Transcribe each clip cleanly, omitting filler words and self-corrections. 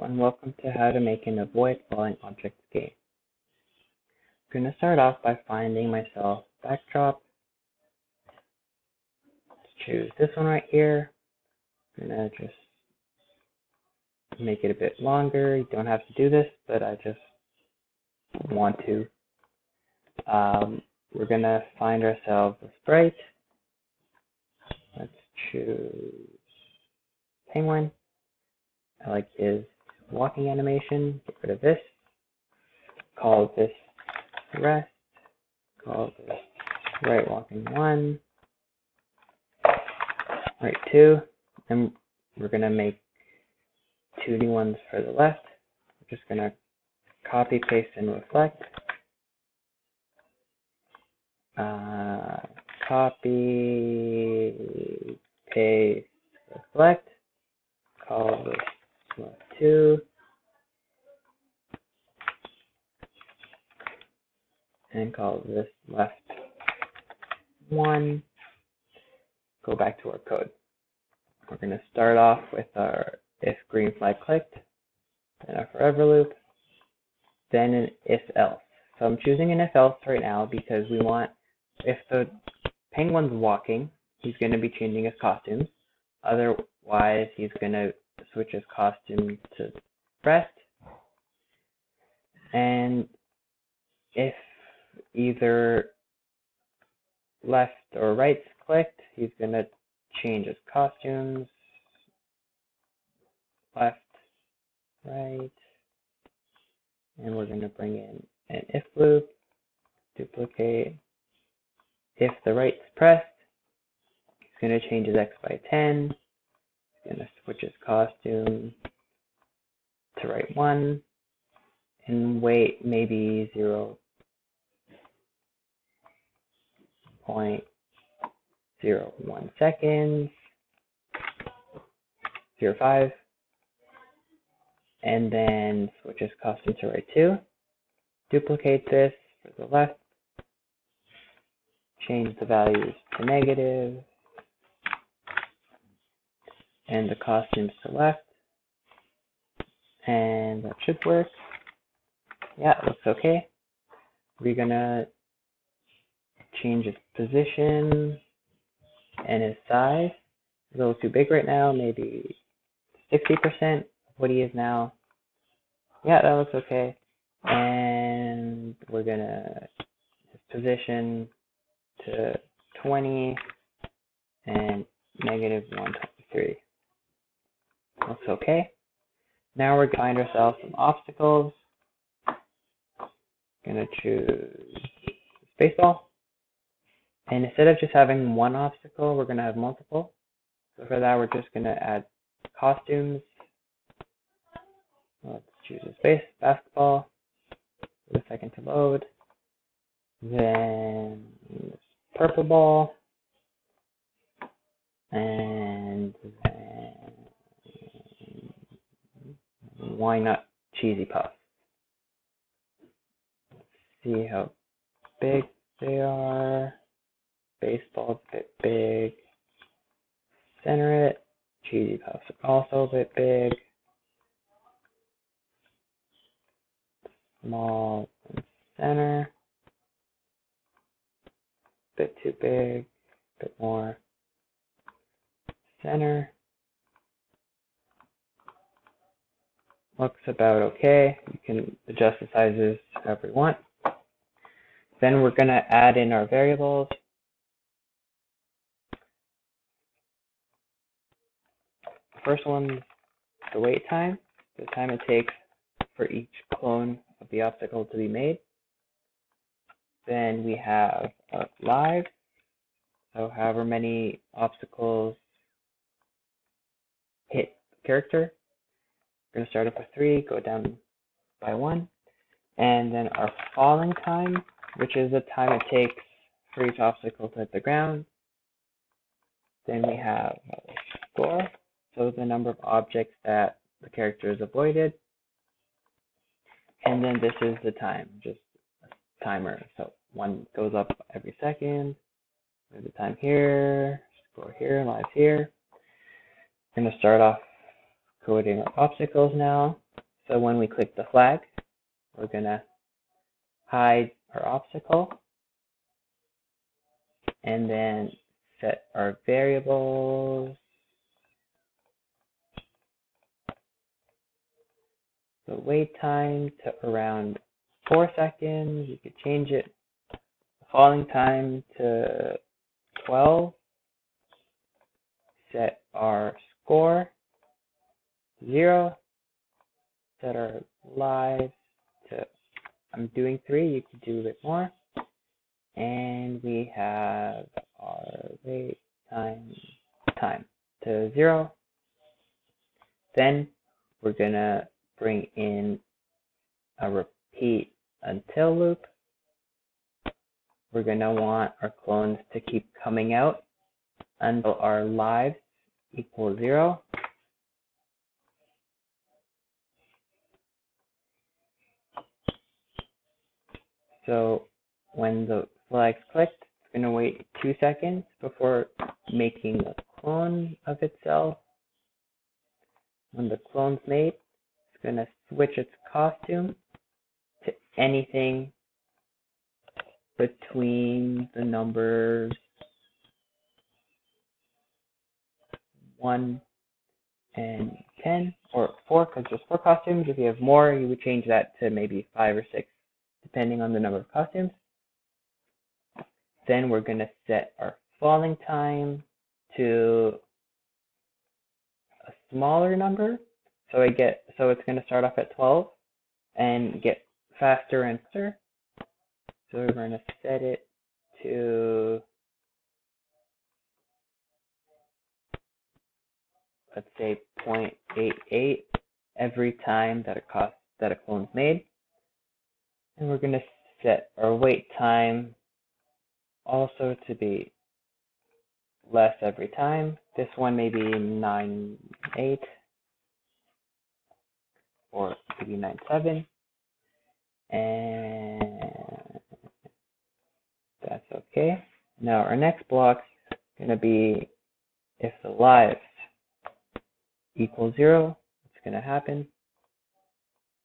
and welcome to How to Make an Avoid Falling Objects game. I'm going to start off by finding myself backdrop. Let's choose this one right here. I'm going to just make it a bit longer. You don't have to do this, but I just want to. We're going to find ourselves a sprite. Let's choose penguin. I like his walking animation. Get rid of this. Call this rest. Call this right walking 1. Right 2. And we're going to make 2 new ones for the left. We're just going to copy, paste, and reflect. Copy, paste, reflect. Call this left 2. And call this left 1. Go back to our code. We're going to start off with our if green flag clicked, then our forever loop, then an if else. So I'm choosing an if else right now because we want, if the penguin's walking, he's going to be changing his costumes. Otherwise, he's going to switch his costume to rest. And if either left or right's clicked, he's going to change his costumes. Left, right. And we're going to bring in an if loop, duplicate. If the right's pressed, he's going to change his X by 10. He's going to switch his costume to right 1 and wait maybe 0.01 seconds, 0.5, and then switch his costume to right 2. Duplicate this for the left. Change the values to negative, and the costumes to left, and that should work. Yeah, it looks okay. We're gonna change his position and his size. It's a little too big right now, maybe 60% of what he is now. Yeah, that looks okay. And we're gonna his position to 20 and negative 123. Looks okay. Now we're going to find ourselves some obstacles. Gonna choose Spaceball. And instead of just having one obstacle, we're gonna have multiple. So for that, we're just gonna add costumes. Let's choose a basketball. Give a second to load. Then purple ball. And then why not cheesy puffs? See how big they are. Baseball's a bit big. Center it. Cheesy puffs are also a bit big. Small and center. Bit too big. Bit more. Center. Looks about okay. You can adjust the sizes however you want. Then we're going to add in our variables. The first one's the wait time, the time it takes for each clone of the obstacle to be made. Then we have our live, so however many obstacles hit the character. We're going to start off with 3, go down by 1. And then our falling time, which is the time it takes for each obstacle to hit the ground. Then we have score, so the number of objects that the character has avoided. And then this is the time, just a timer. So 1 goes up every second. There's a time here, score here, live here. I'm going to start off coding our obstacles now. So when we click the flag, we're gonna hide our obstacle and then set our variables. The wait time to around 4 seconds. You could change it. The falling time to 12. Set our score to 0. Set our lives to, I'm doing 3, you could do a bit more. And we have our wait time to 0. Then we're gonna bring in a repeat until loop. We're gonna want our clones to keep coming out until our lives equal 0. So when the flag's clicked, it's going to wait 2 seconds before making a clone of itself. When the clone's made, it's going to switch its costume to anything between the numbers 1 and 10, or 4, because there's 4 costumes. If you have more, you would change that to maybe 5 or 6, depending on the number of costumes. Then we're going to set our falling time to a smaller number. So it's going to start off at 12 and get faster and faster. So we're going to set it to, let's say, 0.88 every time that a clone's made. And we're going to set our wait time also to be less every time. This one may be 9.8 or maybe 9.7, and that's okay. Now our next block is going to be if the lives equal 0, what's going to happen?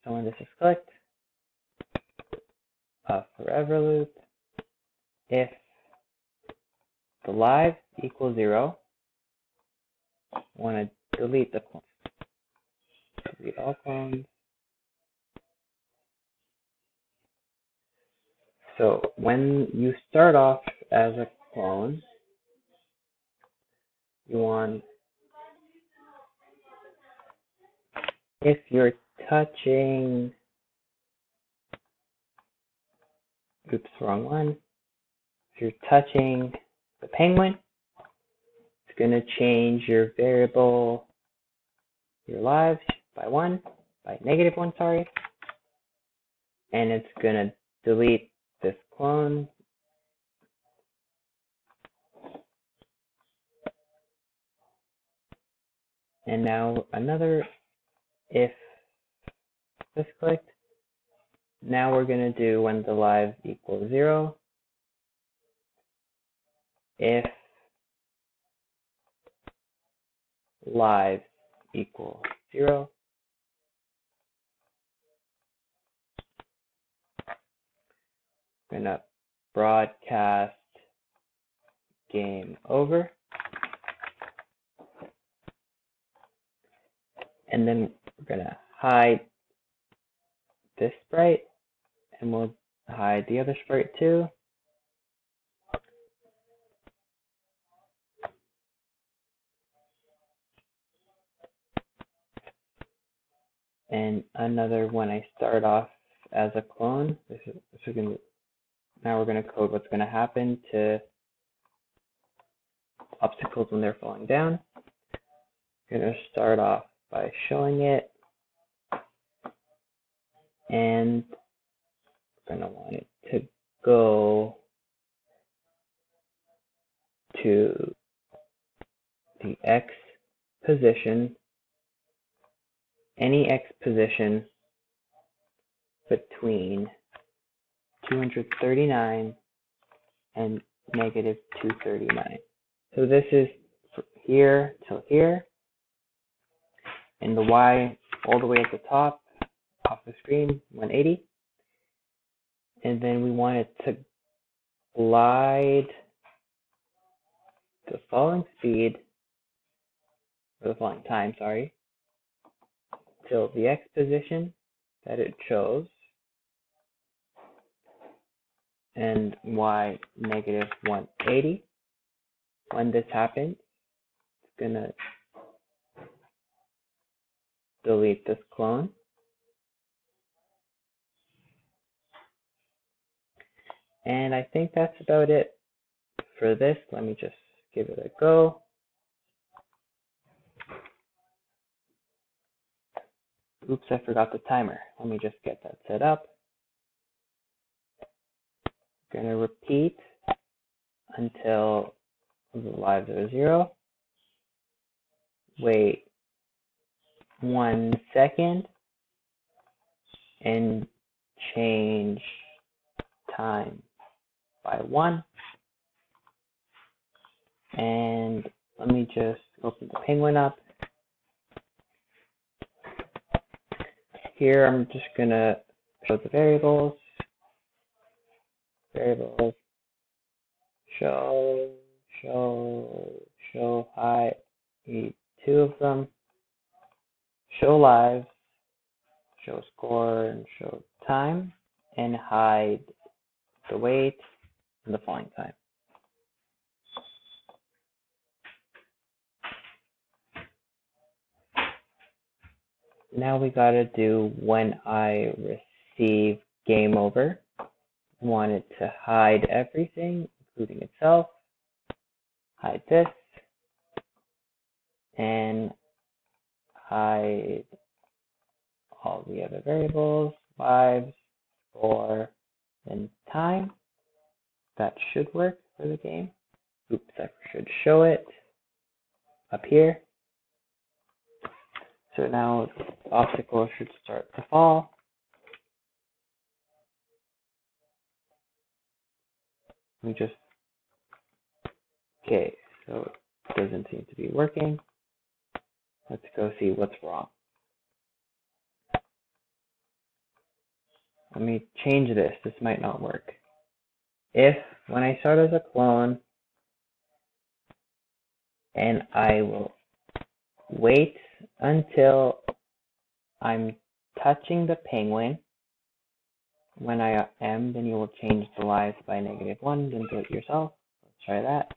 So when this is clicked, a forever loop. If the lives equal 0, I want to delete the clones. Delete all clones. So when you start off as a clone, you want, if you're touching, oops, wrong one. If you're touching the penguin, it's going to change your variable, your lives by -1, sorry. And it's going to delete this clone. And now another if this clicked. Now we're going to do when the lives equal 0. If lives equal 0, I'm going to broadcast game over. And then we're going to hide this sprite, and we'll hide the other sprite too. And another when I start off as a clone, now we're going to code what's going to happen to obstacles when they're falling down. I'm going to start off by showing it, and I'm going to want it to go to the X position, any X position between 239 and -239. So this is from here till here, and the Y all the way at the top off the screen, 180. And then we want it to glide the following speed, or the following time, sorry, till the X position that it chose, and Y negative 180. When this happens, it's gonna delete this clone. And I think that's about it for this. Let me just give it a go. Oops, I forgot the timer. Let me just get that set up. I'm gonna repeat until the lives are 0. Wait 1 second and change time by 1. And let me just open the penguin up. Here I'm just gonna show the variables. Variables show height, need 2 of them. Show lives, show score, and show time, and hide the wait and the falling time. Now we gotta do when I receive game over. Want it to hide everything, including itself. Hide this. And hide all the other variables, lives, score, and time. That should work for the game. Oops, I should show it up here. So now the obstacle should start to fall. Okay, so it doesn't seem to be working. Let's go see what's wrong. Let me change this. This might not work. If when I start as a clone and I will wait until I'm touching the penguin, when I am, then you will change the lives by -1, then do it yourself. Let's try that.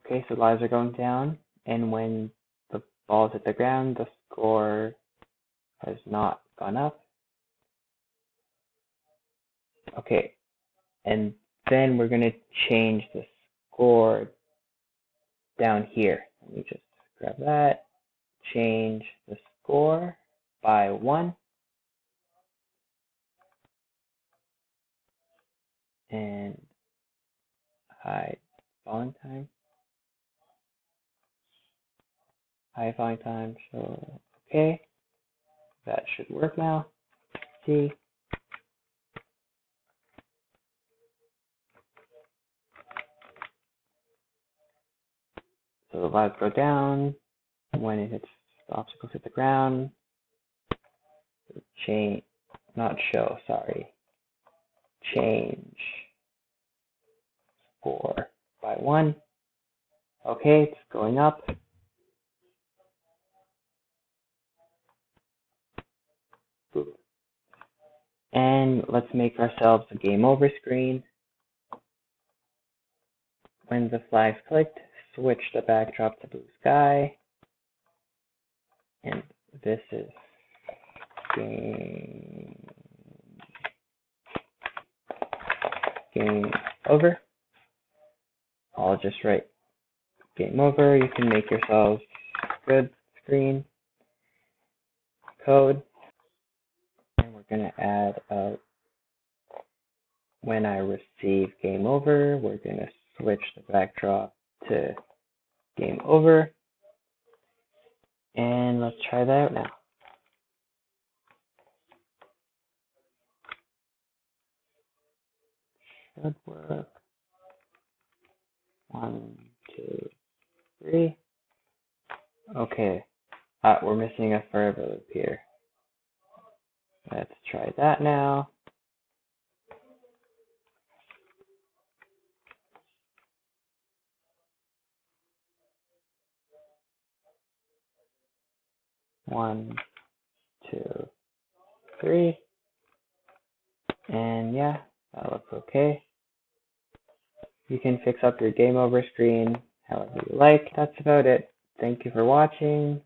Okay, so lives are going down, and when the balls hit the ground, the score has not gone up. Okay, and then we're going to change the score down here. Let me just grab that, change the score by 1, and hide falling time. High falling time, so okay. That should work now. See. So the lives go down when it hits the obstacles hit the ground. Change, not show, sorry. Change score by 1. Okay, it's going up. And let's make ourselves a game over screen. When the flag's clicked, switch the backdrop to blue sky. And this is game over. I'll just write game over. You can make yourselves good screen code. And we're going to add when I receive game over, we're going to switch the backdrop to game over. And let's try that out now. Should work. 1, 2, 3. Okay, we're missing a forever loop here. Let's try that now. One, 2, 3. And yeah, that looks okay. You can fix up your game over screen however you like. That's about it. Thank you for watching.